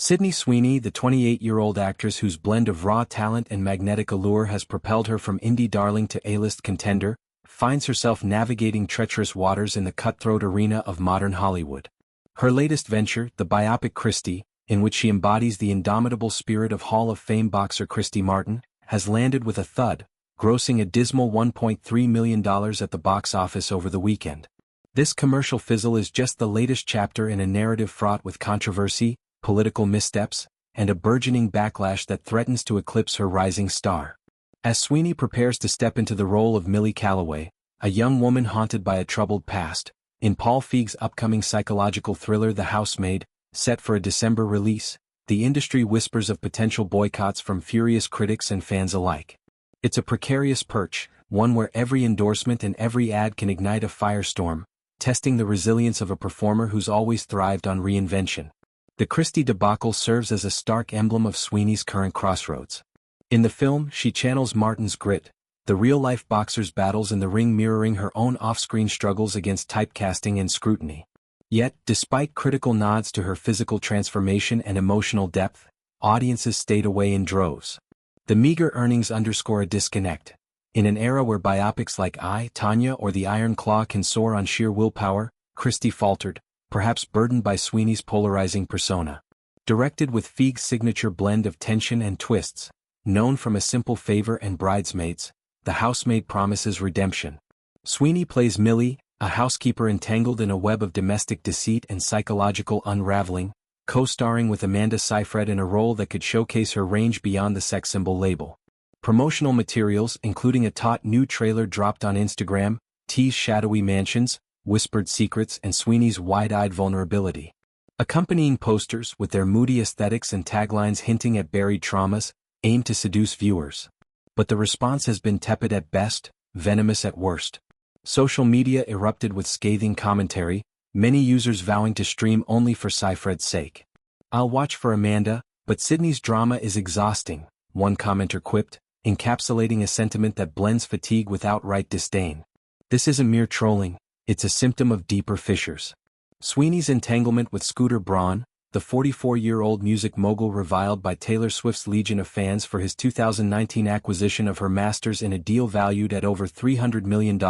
Sydney Sweeney, the 28-year-old actress whose blend of raw talent and magnetic allure has propelled her from indie darling to A-list contender, finds herself navigating treacherous waters in the cutthroat arena of modern Hollywood. Her latest venture, the biopic Christy, in which she embodies the indomitable spirit of Hall of Fame boxer Christy Martin, has landed with a thud, grossing a dismal $1.3 million at the box office over the weekend. This commercial fizzle is just the latest chapter in a narrative fraught with controversy, political missteps, and a burgeoning backlash that threatens to eclipse her rising star. As Sweeney prepares to step into the role of Millie Calloway, a young woman haunted by a troubled past, in Paul Feig's upcoming psychological thriller The Housemaid, set for a December release, the industry whispers of potential boycotts from furious critics and fans alike. It's a precarious perch, one where every endorsement and every ad can ignite a firestorm, testing the resilience of a performer who's always thrived on reinvention. The Christy debacle serves as a stark emblem of Sweeney's current crossroads. In the film, she channels Martin's grit, the real-life boxer's battles in the ring mirroring her own off-screen struggles against typecasting and scrutiny. Yet, despite critical nods to her physical transformation and emotional depth, audiences stayed away in droves. The meager earnings underscore a disconnect. In an era where biopics like I, Tanya or The Iron Claw can soar on sheer willpower, Christy faltered, perhaps burdened by Sweeney's polarizing persona. Directed with Feig's signature blend of tension and twists, known from A Simple Favor and Bridesmaids, The Housemaid promises redemption. Sweeney plays Millie, a housekeeper entangled in a web of domestic deceit and psychological unraveling, co-starring with Amanda Seyfried in a role that could showcase her range beyond the sex symbol label. Promotional materials, including a taut new trailer dropped on Instagram, tease shadowy mansions, whispered secrets and Sweeney's wide-eyed vulnerability. Accompanying posters, with their moody aesthetics and taglines hinting at buried traumas, aim to seduce viewers. But the response has been tepid at best, venomous at worst. Social media erupted with scathing commentary, many users vowing to stream only for Seyfried's sake. "I'll watch for Amanda, but Sydney's drama is exhausting," one commenter quipped, encapsulating a sentiment that blends fatigue with outright disdain. This isn't mere trolling, it's a symptom of deeper fissures. Sweeney's entanglement with Scooter Braun, the 44-year-old music mogul reviled by Taylor Swift's legion of fans for his 2019 acquisition of her masters in a deal valued at over $300 million,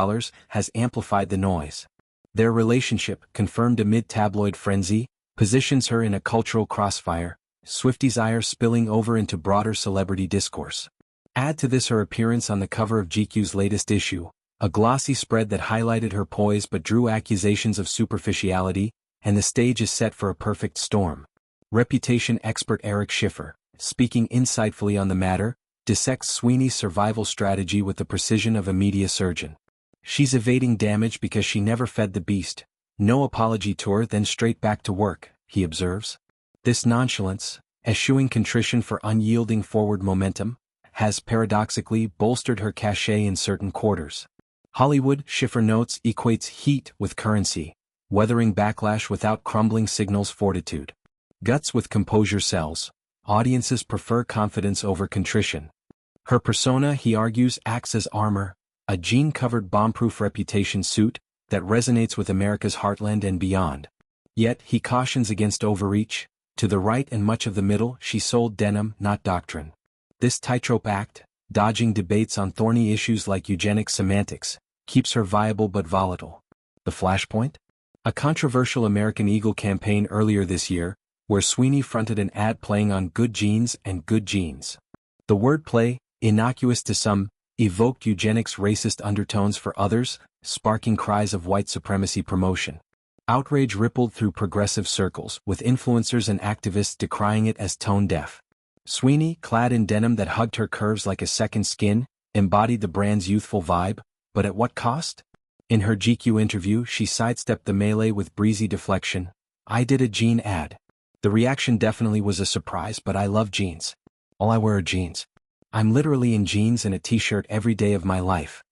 has amplified the noise. Their relationship, confirmed amid tabloid frenzy, positions her in a cultural crossfire, Swifties' ire spilling over into broader celebrity discourse. Add to this her appearance on the cover of GQ's latest issue, a glossy spread that highlighted her poise but drew accusations of superficiality, and the stage is set for a perfect storm. Reputation expert Eric Schiffer, speaking insightfully on the matter, dissects Sweeney's survival strategy with the precision of a media surgeon. "She's evading damage because she never fed the beast. No apology tour, then straight back to work," he observes. This nonchalance, eschewing contrition for unyielding forward momentum, has paradoxically bolstered her cachet in certain quarters. Hollywood, Schiffer notes, equates heat with currency, weathering backlash without crumbling signals fortitude. Guts with composure sells. Audiences prefer confidence over contrition. Her persona, he argues, acts as armor, a gene-covered bomb-proof reputation suit that resonates with America's heartland and beyond. Yet, he cautions against overreach. To the right and much of the middle, she sold denim, not doctrine. This tightrope act, dodging debates on thorny issues like eugenics semantics, keeps her viable but volatile. The flashpoint? A controversial American Eagle campaign earlier this year, where Sweeney fronted an ad playing on good genes and good genes. The wordplay, innocuous to some, evoked eugenics racist undertones for others, sparking cries of white supremacy promotion. Outrage rippled through progressive circles, with influencers and activists decrying it as tone-deaf. Sweeney, clad in denim that hugged her curves like a second skin, embodied the brand's youthful vibe, but at what cost? In her GQ interview, she sidestepped the melee with breezy deflection. "I did a jean ad. The reaction definitely was a surprise, but I love jeans. All I wear are jeans. I'm literally in jeans and a t-shirt every day of my life."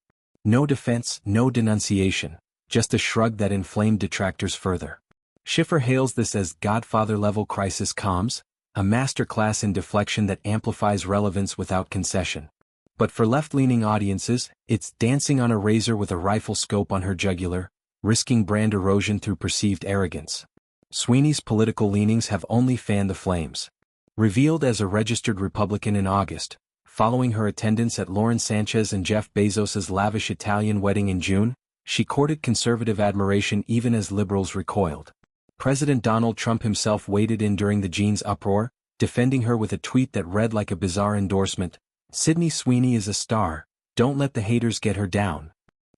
No defense, no denunciation, just a shrug that inflamed detractors further. Schiffer hails this as Godfather-level crisis comms, a masterclass in deflection that amplifies relevance without concession. But for left-leaning audiences, it's dancing on a razor with a rifle scope on her jugular, risking brand erosion through perceived arrogance. Sweeney's political leanings have only fanned the flames. Revealed as a registered Republican in August, following her attendance at Lauren Sanchez and Jeff Bezos's lavish Italian wedding in June, she courted conservative admiration even as liberals recoiled. President Donald Trump himself waded in during the jeans uproar, defending her with a tweet that read like a bizarre endorsement, "Sydney Sweeney is a star, don't let the haters get her down."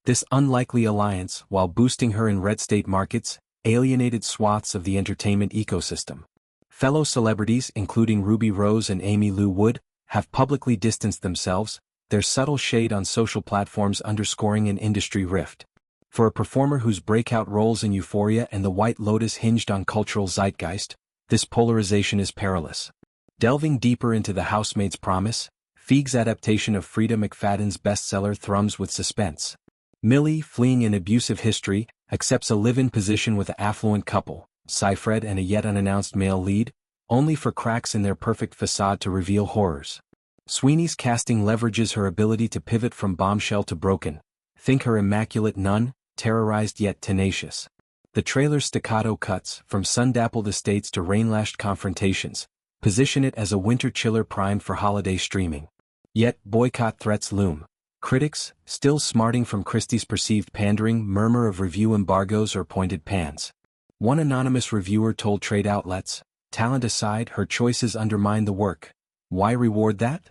This unlikely alliance, while boosting her in red state markets, alienated swaths of the entertainment ecosystem. Fellow celebrities including Ruby Rose and Amy Lou Wood have publicly distanced themselves, their subtle shade on social platforms underscoring an industry rift. For a performer whose breakout roles in Euphoria and The White Lotus hinged on cultural zeitgeist, this polarization is perilous. Delving deeper into The Housemaid's promise, Feig's adaptation of Frida McFadden's bestseller thrums with suspense. Millie, fleeing an abusive history, accepts a live-in position with an affluent couple, Syfred and a yet unannounced male lead, only for cracks in their perfect facade to reveal horrors. Sweeney's casting leverages her ability to pivot from bombshell to broken. Think her immaculate nun, terrorized yet tenacious. The trailer's staccato cuts, from sun-dappled estates to rain-lashed confrontations, position it as a winter chiller primed for holiday streaming. Yet, boycott threats loom. Critics, still smarting from Christie's perceived pandering, murmur of review embargoes or pointed pans. One anonymous reviewer told trade outlets, "Talent aside, her choices undermine the work. Why reward that?"